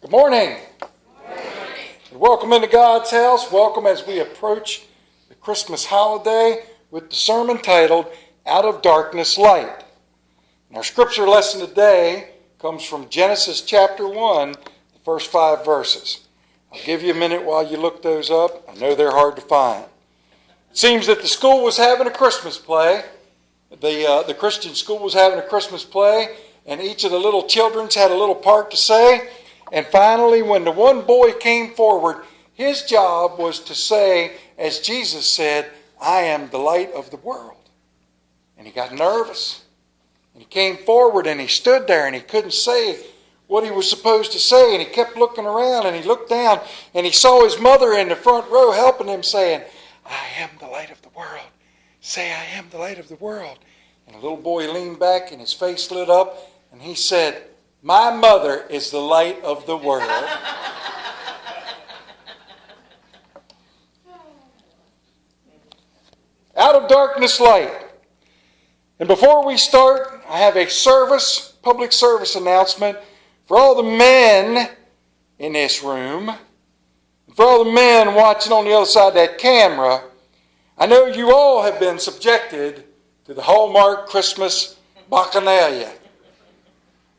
Good morning. Good morning. Welcome into God's house. Welcome as we approach the Christmas holiday with the sermon titled, Out of Darkness Light. And our scripture lesson today comes from Genesis chapter 1, the first 5 verses. I'll give you a minute while you look those up. I know they're hard to find. It seems that the school was having a Christmas play. The Christian school was having a Christmas play, and each of the little children's had a little part to say. And finally, when the one boy came forward, his job was to say, as Jesus said, I am the light of the world. And he got nervous. And he came forward and he stood there and he couldn't say what he was supposed to say. And he kept looking around and he looked down and he saw his mother in the front row helping him, saying, I am the light of the world. Say, I am the light of the world. And the little boy leaned back and his face lit up and he said, my mother is the light of the world. Out of darkness, light. And before we start, I have a public service announcement for all the men in this room, for all the men watching on the other side of that camera. I know you all have been subjected to the Hallmark Christmas Bacchanalia.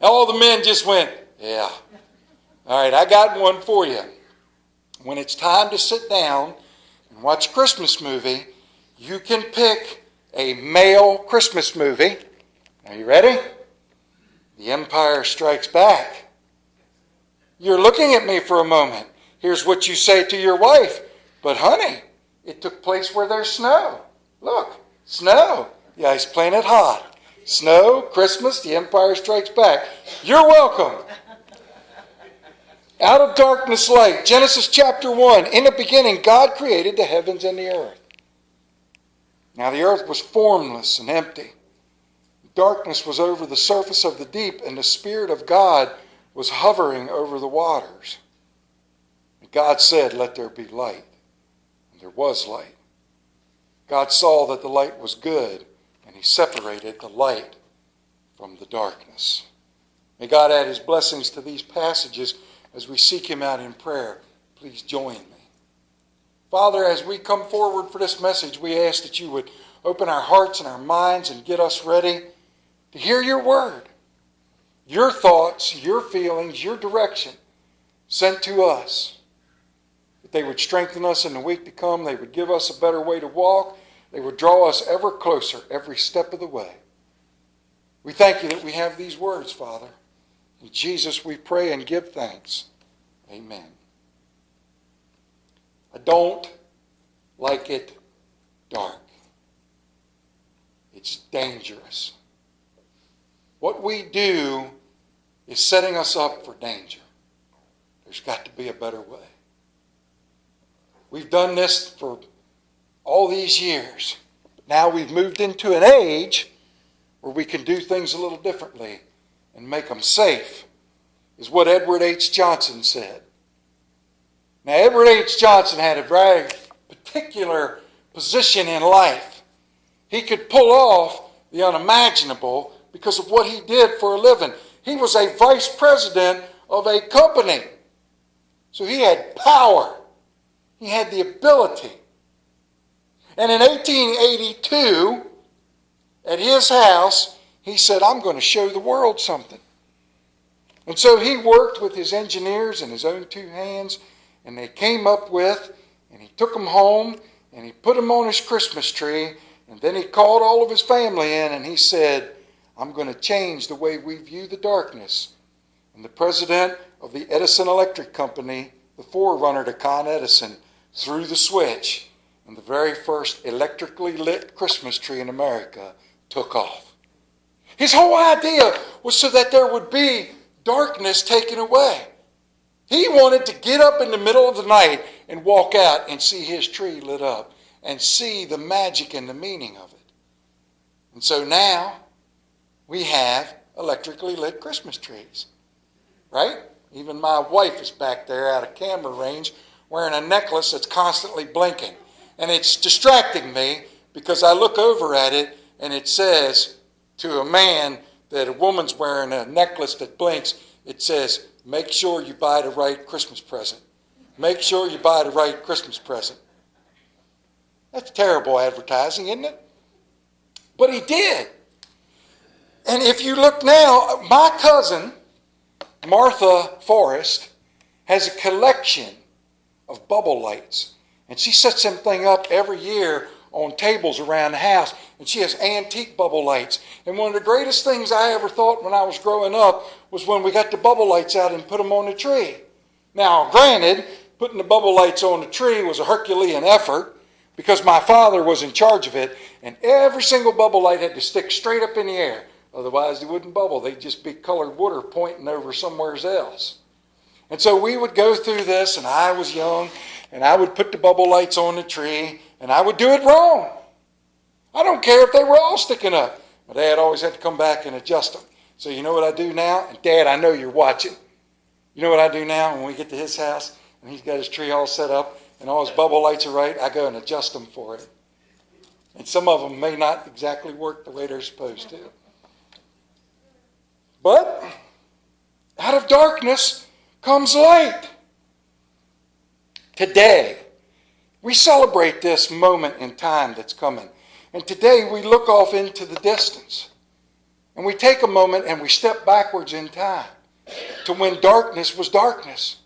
All the men just went, yeah. All right, I got one for you. When it's time to sit down and watch a Christmas movie, you can pick a male Christmas movie. Are you ready? The Empire Strikes Back. You're looking at me for a moment. Here's what you say to your wife. But honey, it took place where there's snow. Look, snow. The ice planet hot. Snow, Christmas, The Empire Strikes Back. You're welcome. Out of darkness, light. Genesis chapter 1. In the beginning, God created the heavens and the earth. Now the earth was formless and empty. Darkness was over the surface of the deep, and the Spirit of God was hovering over the waters. And God said, let there be light. And there was light. God saw that the light was good, and he separated the light from the darkness. May God add his blessings to these passages as we seek him out in prayer. Please join me. Father, as we come forward for this message, we ask that you would open our hearts and our minds and get us ready to hear your word, your thoughts, your feelings, your direction sent to us. That they would strengthen us in the week to come. They would give us a better way to walk. They would draw us ever closer every step of the way. We thank you that we have these words, Father. In Jesus we pray and give thanks. Amen. I don't like it dark. It's dangerous. What we do is setting us up for danger. There's got to be a better way. We've done this for all these years. Now we've moved into an age where we can do things a little differently and make them safe, is what Edward H. Johnson said. Now, Edward H. Johnson had a very particular position in life. He could pull off the unimaginable because of what he did for a living. He was a vice president of a company. So he had power. He had the ability. And in 1882, at his house, he said, I'm going to show the world something. And so he worked with his engineers in his own 2 hands, and they came up with, and he took them home, and he put them on his Christmas tree, and then he called all of his family in, and he said, I'm going to change the way we view the darkness. And the president of the Edison Electric Company, the forerunner to Con Edison, threw the switch, and the very first electrically lit Christmas tree in America took off. His whole idea was so that there would be darkness taken away. He wanted to get up in the middle of the night and walk out and see his tree lit up and see the magic and the meaning of it. And so now we have electrically lit Christmas trees, right? Even my wife is back there out of camera range wearing a necklace that's constantly blinking. And it's distracting me because I look over at it and it says to a man that a woman's wearing a necklace that blinks, it says, make sure you buy the right Christmas present. Make sure you buy the right Christmas present. That's terrible advertising, isn't it? But he did. And if you look now, my cousin, Martha Forrest, has a collection of bubble lights. And she sets them thing up every year on tables around the house. And she has antique bubble lights. And one of the greatest things I ever thought when I was growing up was when we got the bubble lights out and put them on the tree. Now, granted, putting the bubble lights on the tree was a Herculean effort because my father was in charge of it. And every single bubble light had to stick straight up in the air. Otherwise, they wouldn't bubble. They'd just be colored water pointing over somewhere else. And so we would go through this, and I was young, and I would put the bubble lights on the tree, and I would do it wrong. I don't care if they were all sticking up. My dad always had to come back and adjust them. So you know what I do now? And Dad, I know you're watching. You know what I do now when we get to his house, and he's got his tree all set up, and all his bubble lights are right, I go and adjust them for him. And some of them may not exactly work the way they're supposed to. But out of darkness comes light. Today, we celebrate this moment in time that's coming. And today we look off into the distance. And we take a moment and we step backwards in time to when darkness was darkness.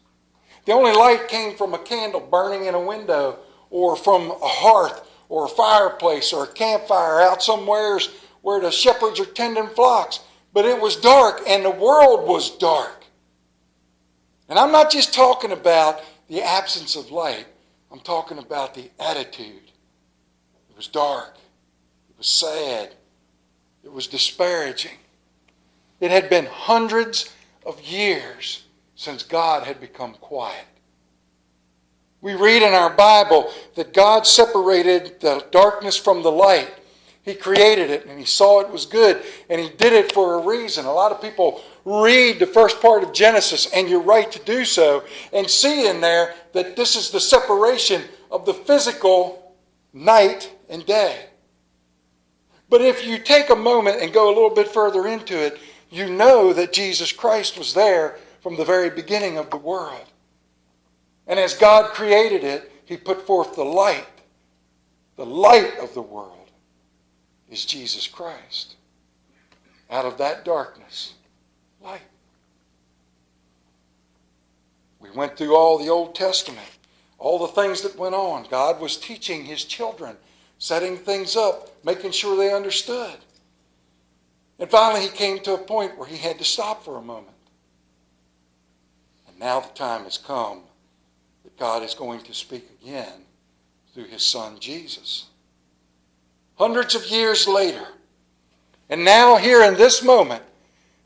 The only light came from a candle burning in a window or from a hearth or a fireplace or a campfire out somewheres where the shepherds are tending flocks. But it was dark, and the world was dark. And I'm not just talking about the absence of light. I'm talking about the attitude. It was dark. It was sad. It was disparaging. It had been hundreds of years since God had become quiet. We read in our Bible that God separated the darkness from the light. He created it and he saw it was good and he did it for a reason. A lot of people read the first part of Genesis, and you're right to do so, and see in there that this is the separation of the physical night and day. But if you take a moment and go a little bit further into it, you know that Jesus Christ was there from the very beginning of the world. And as God created it, he put forth the light of the world. Is Jesus Christ. Out of that darkness, light. We went through all the Old Testament, all the things that went on. God was teaching his children, setting things up, making sure they understood. And finally he came to a point where he had to stop for a moment. And now the time has come that God is going to speak again through his Son Jesus. Hundreds of years later, and now here in this moment,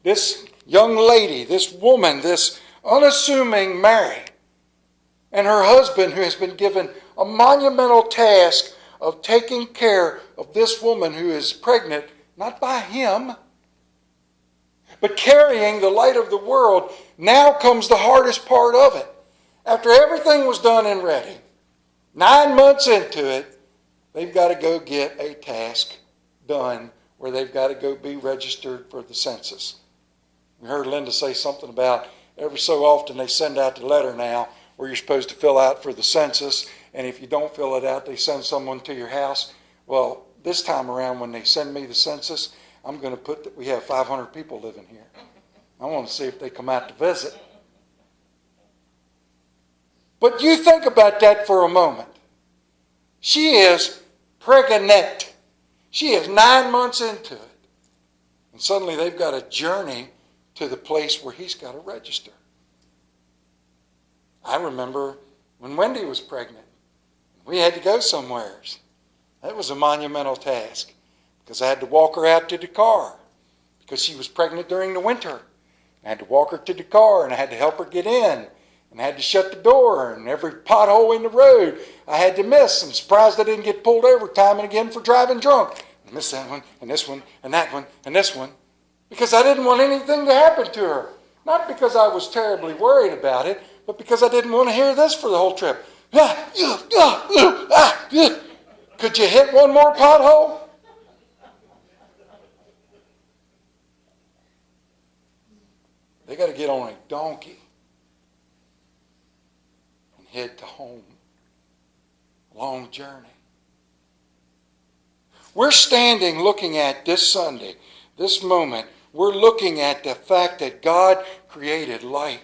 this young lady, this woman, this unassuming Mary, and her husband who has been given a monumental task of taking care of this woman who is pregnant, not by him, but carrying the light of the world. Now comes the hardest part of it. After everything was done and ready, 9 months into it, they've got to go get a task done where they've got to go be registered for the census. We heard Linda say something about every so often they send out the letter now where you're supposed to fill out for the census, and if you don't fill it out, they send someone to your house. Well, this time around when they send me the census, I'm going to put that we have 500 people living here. I want to see if they come out to visit. But you think about that for a moment. She is pregnant. She is 9 months into it. And suddenly they've got to journey to the place where he's got to register. I remember when Wendy was pregnant. We had to go somewheres. That was a monumental task because I had to walk her out to the car because she was pregnant during the winter. I had to walk her to the car and I had to help her get in. And I had to shut the door, and every pothole in the road I had to miss. I'm surprised I didn't get pulled over time and again for driving drunk. I missed that one, and this one, and that one, and this one. Because I didn't want anything to happen to her. Not because I was terribly worried about it, but because I didn't want to hear this for the whole trip. Could you hit one more pothole? They got to get on a donkey head to home. Long journey. We're standing looking at this Sunday, this moment, we're looking at the fact that God created light.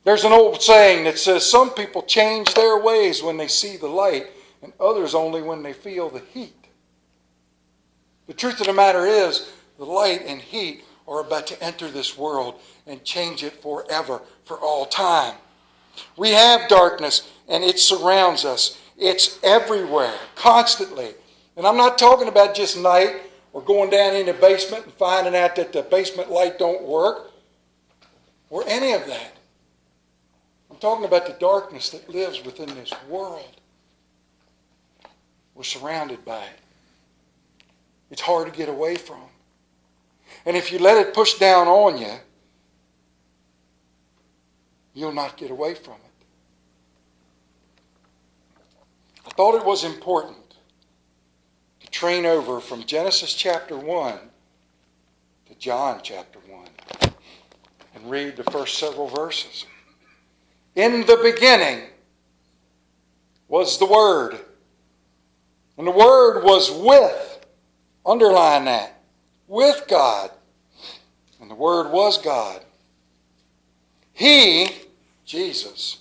There's an old saying that says some people change their ways when they see the light and others only when they feel the heat. The truth of the matter is the light and heat are about to enter this world and change it forever, for all time. We have darkness and it surrounds us. It's everywhere, constantly. And I'm not talking about just night or going down in the basement and finding out that the basement light don't work or any of that. I'm talking about the darkness that lives within this world. We're surrounded by it. It's hard to get away from. And if you let it push down on you, you'll not get away from it. I thought it was important to train over from Genesis chapter 1 to John chapter 1 and read the first several verses. In the beginning was the Word, and the Word was with, underline that, with God, and the Word was God. He, Jesus,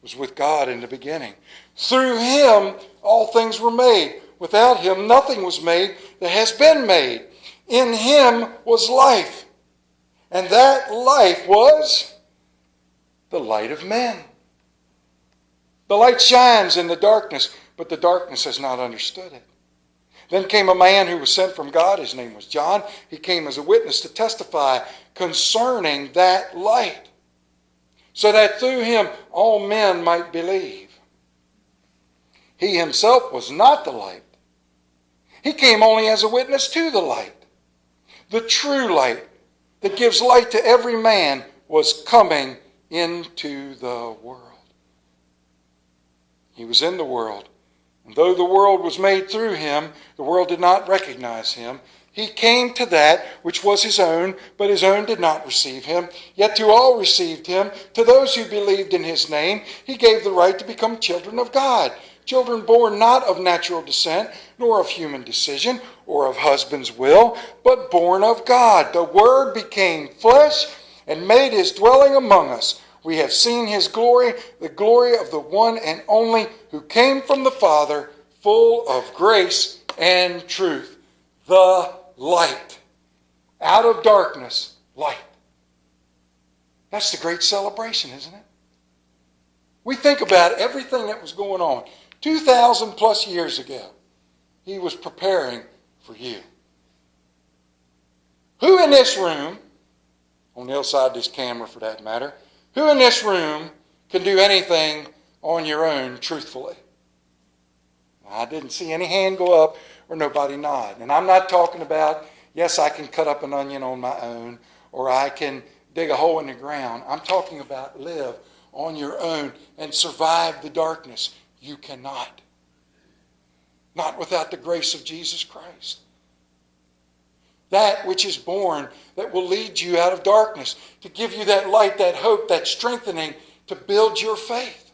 was with God in the beginning. Through Him all things were made. Without Him nothing was made that has been made. In Him was life, and that life was the light of men. The light shines in the darkness, but the darkness has not understood it. Then came a man who was sent from God. His name was John. He came as a witness to testify concerning that light, so that through him all men might believe. He himself was not the light. He came only as a witness to the light. The true light that gives light to every man was coming into the world. He was in the world, and though the world was made through him, the world did not recognize him. He came to that which was his own, but his own did not receive him. Yet to all received him, to those who believed in his name, he gave the right to become children of God. Children born not of natural descent, nor of human decision, or of husband's will, but born of God. The Word became flesh and made his dwelling among us. We have seen his glory, the glory of the one and only who came from the Father, full of grace and truth. The light. Out of darkness, light. That's the great celebration, isn't it? We think about everything that was going on. 2,000 plus years ago, he was preparing for you. Who in this room, on the other side of this camera for that matter, who in this room can do anything on your own truthfully? I didn't see any hand go up or nobody nod. And I'm not talking about, yes, I can cut up an onion on my own, or I can dig a hole in the ground. I'm talking about live on your own and survive the darkness. You cannot. Not without the grace of Jesus Christ. That which is born that will lead you out of darkness, to give you that light, that hope, that strengthening, to build your faith.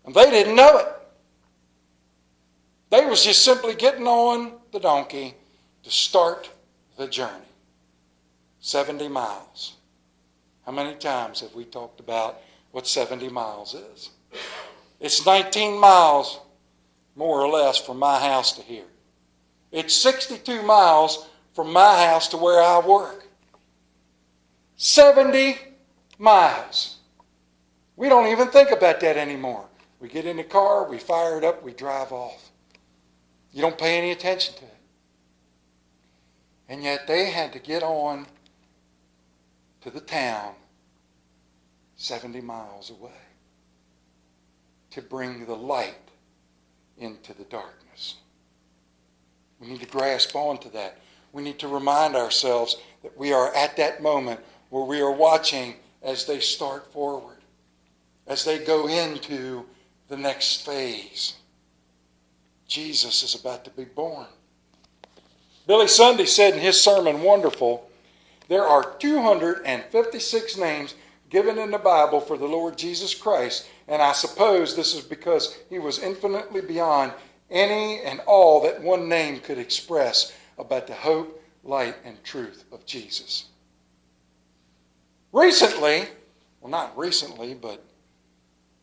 And they didn't know it. They was just simply getting on the donkey to start the journey. 70 miles. How many times have we talked about what 70 miles is? It's 19 miles, more or less, from my house to here. It's 62 miles from my house to where I work. 70 miles. We don't even think about that anymore. We get in the car, we fire it up, we drive off. You don't pay any attention to it. And yet they had to get on to the town 70 miles away to bring the light into the darkness. We need to grasp onto that. We need to remind ourselves that we are at that moment where we are watching as they start forward, as they go into the next phase. Jesus is about to be born. Billy Sunday said in his sermon, Wonderful, there are 256 names given in the Bible for the Lord Jesus Christ. And I suppose this is because he was infinitely beyond any and all that one name could express about the hope, light, and truth of Jesus. Recently, well, not recently, but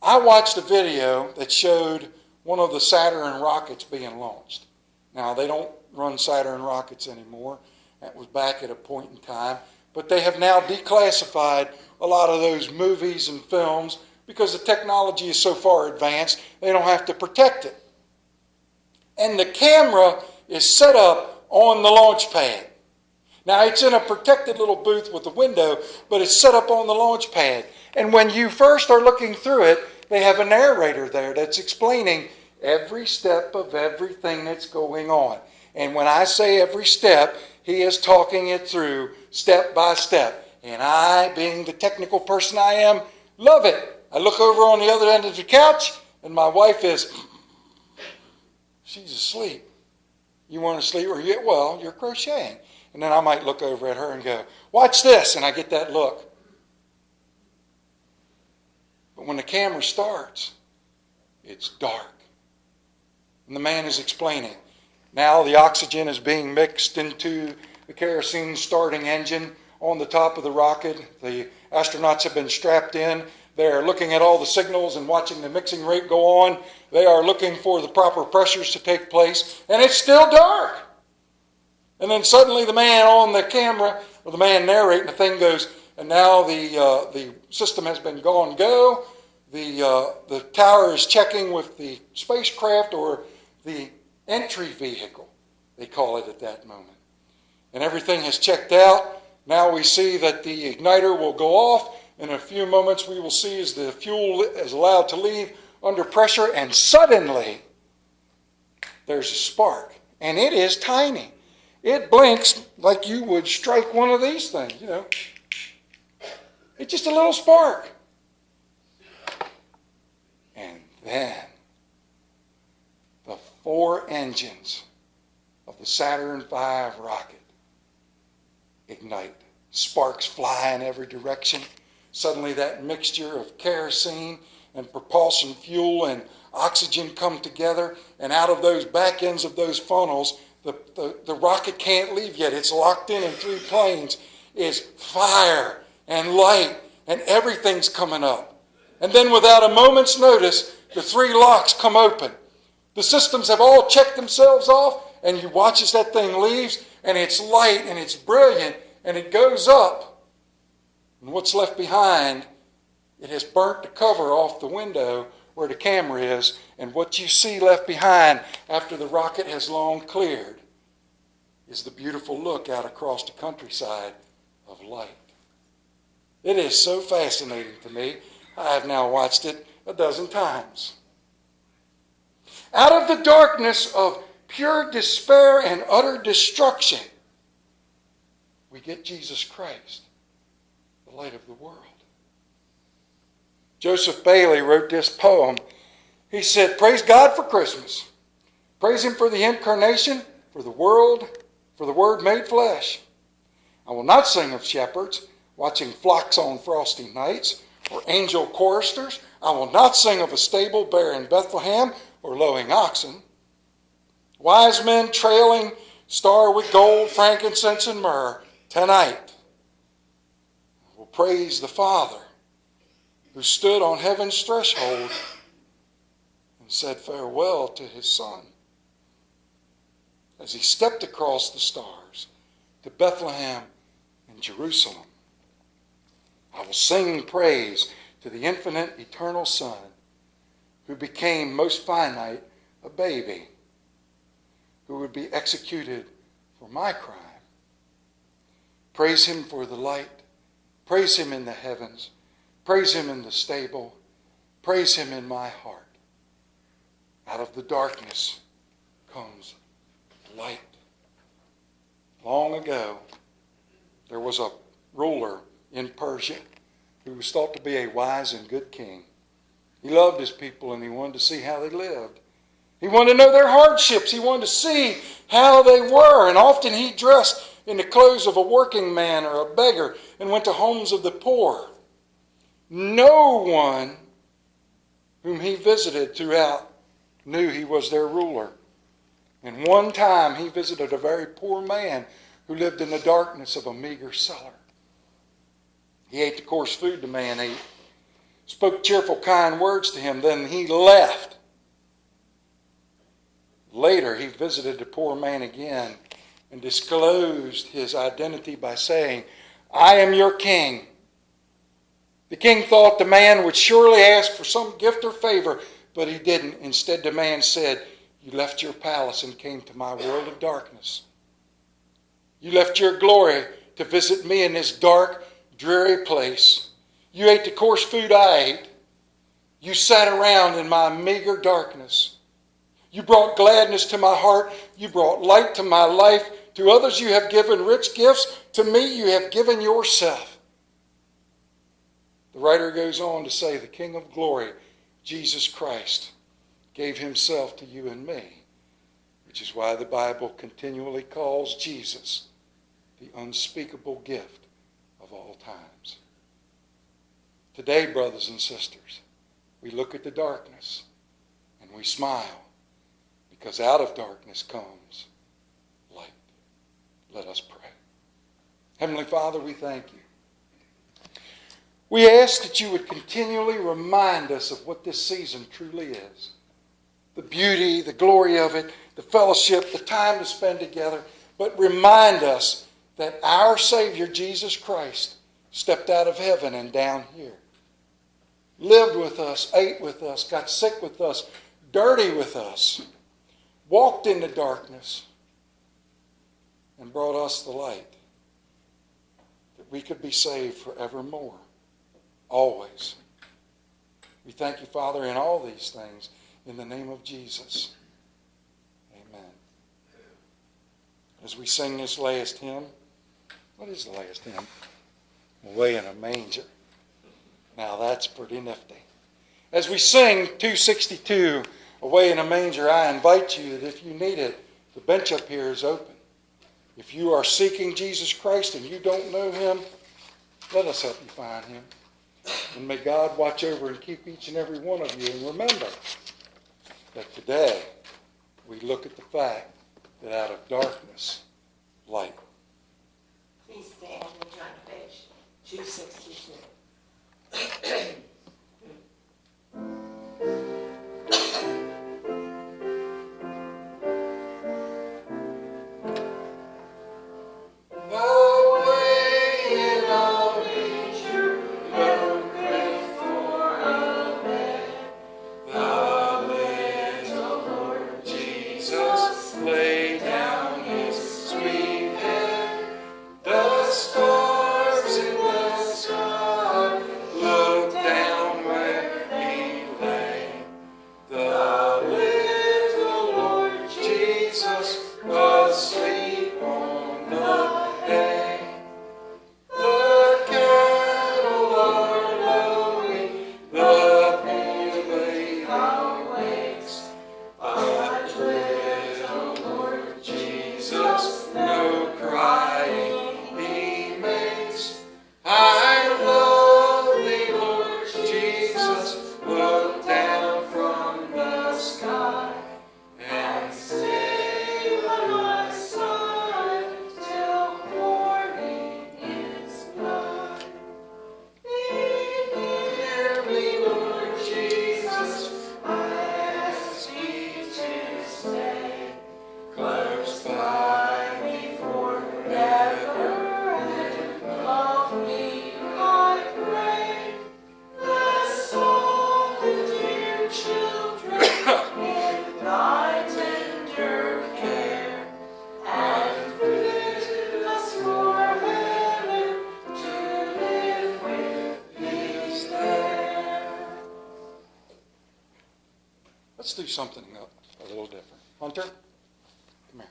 I watched a video that showed one of the Saturn rockets being launched. Now, they don't run Saturn rockets anymore. That was back at a point in time. But they have now declassified a lot of those movies and films because the technology is so far advanced, they don't have to protect it. And the camera is set up on the launch pad. Now, it's in a protected little booth with a window, but it's set up on the launch pad. And when you first are looking through it, they have a narrator there that's explaining every step of everything that's going on. And when I say every step, he is talking it through step by step. And I, being the technical person I am, love it. I look over on the other end of the couch, and my wife she's asleep. You want to sleep? Well, you're crocheting. And then I might look over at her and go, watch this, and I get that look. But when the camera starts, it's dark. And the man is explaining. Now the oxygen is being mixed into the kerosene starting engine on the top of the rocket. The astronauts have been strapped in. They're looking at all the signals and watching the mixing rate go on. They are looking for the proper pressures to take place. And it's still dark. And then suddenly the man on the camera, or the man narrating the thing goes, and now the system has been gone go. The tower is checking with the spacecraft or the entry vehicle, they call it at that moment. And everything has checked out. Now we see that the igniter will go off. In a few moments we will see as the fuel is allowed to leave under pressure, and suddenly there's a spark. And it is tiny. It blinks like you would strike one of these things, It's just a little spark. And then the 4 engines of the Saturn V rocket ignite. Sparks fly in every direction. Suddenly that mixture of kerosene and propulsion fuel and oxygen come together, and out of those back ends of those funnels, the rocket can't leave yet. It's locked in 3 planes, is fire and light, and everything's coming up. And then without a moment's notice, the 3 locks come open. The systems have all checked themselves off, and you watch as that thing leaves, and it's light, and it's brilliant, and it goes up. And what's left behind, it has burnt the cover off the window where the camera is, and what you see left behind after the rocket has long cleared is the beautiful look out across the countryside of light. It is so fascinating to me. I have now watched it a dozen times. Out of the darkness of pure despair and utter destruction, we get Jesus Christ, the light of the world. Joseph Bailey wrote this poem. He said, praise God for Christmas. Praise Him for the incarnation, for the Word made flesh. I will not sing of shepherds watching flocks on frosty nights, or angel choristers. I will not sing of a stable bearing Bethlehem, or lowing oxen. Wise men trailing star with gold, frankincense, and myrrh. Tonight, I will praise the Father who stood on heaven's threshold and said farewell to His Son as He stepped across the stars to Bethlehem and Jerusalem. I will sing praise to the infinite, eternal Son who became most finite, a baby, who would be executed for my crime. Praise Him for the light. Praise Him in the heavens. Praise Him in the stable. Praise Him in my heart. Out of the darkness comes light. Long ago, there was a ruler in Persia who was thought to be a wise and good king. He loved his people and he wanted to see how they lived. He wanted to know their hardships. He wanted to see how they were. And often he dressed in the clothes of a working man or a beggar and went to homes of the poor. No one whom he visited throughout knew he was their ruler. And one time he visited a very poor man who lived in the darkness of a meager cellar. He ate the coarse food the man ate, spoke cheerful, kind words to him, then he left. Later he visited the poor man again and disclosed his identity by saying, "I am your king." The king thought the man would surely ask for some gift or favor, but he didn't. Instead, the man said, "You left your palace and came to my world of darkness. You left your glory to visit me in this dark, dreary place. You ate the coarse food I ate. You sat around in my meager darkness. You brought gladness to my heart. You brought light to my life. To others you have given rich gifts. To me you have given yourself." The writer goes on to say, the King of glory, Jesus Christ, gave himself to you and me, which is why the Bible continually calls Jesus the unspeakable gift of all times. Today, brothers and sisters, we look at the darkness and we smile, because out of darkness comes light. Let us pray. Heavenly Father, we thank you. We ask that you would continually remind us of what this season truly is. The beauty, the glory of it, the fellowship, the time to spend together. But remind us that our Savior, Jesus Christ, stepped out of heaven and down here. Lived with us, ate with us, got sick with us, dirty with us, walked in the darkness, and brought us the light, that we could be saved forevermore. Always. We thank you, Father, in all these things, in the name of Jesus. Amen. As we sing this last hymn, what is the last hymn? Away in a Manger. Now that's pretty nifty. As we sing 262, Away in a Manger, I invite you that if you need it, the bench up here is open. If you are seeking Jesus Christ and you don't know him, let us help you find him. And may God watch over and keep each and every one of you. And remember that today we look at the fact that out of darkness, light. Please stand and turn to page 262. Let's do something a little different. Hunter, come here.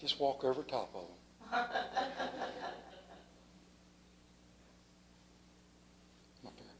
Just walk over top of them. Come up here.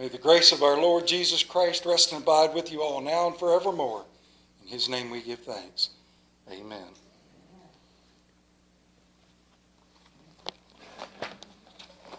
May the grace of our Lord Jesus Christ rest and abide with you all now and forevermore. In his name we give thanks. Amen.